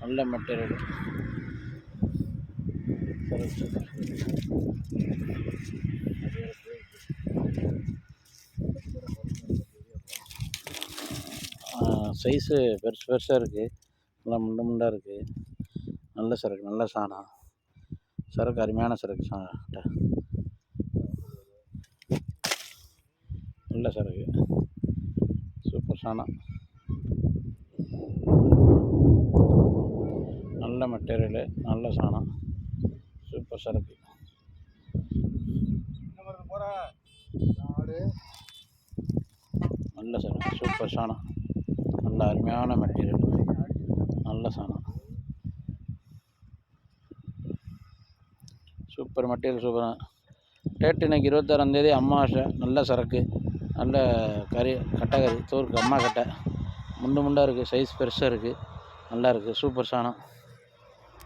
நல்ல material. Size பெருசு பெருசாக இருக்குது, நல்லா முண்டாக இருக்குது. நல்ல சரக்கு, நல்ல சாணம் சரக்கு, அருமையான சரக்கு நல்ல சரக்கு, சூப்பர் சாணம், நல்ல மெட்டீரியலு, நல்ல சாணம், சூப்பர் சரக்கு. நல்ல சரக்கு, சூப்பர் சாணம், நல்ல அருமையான மெட்டீரியல், நல்ல சாணம், சூப்பர் மெட்டீரியல், சூப்பராக. டேட் இன்றைக்கி 26ஆந்தேதி, அமாவாசை. நல்ல சரக்கு, நல்ல கறி, கட்டை கறி, தோற்கு அம்மா கட்டை, முண்டாக இருக்குது, சைஸ் பெருசாக இருக்குது, நல்லா இருக்குது, சூப்பர் சாணம்.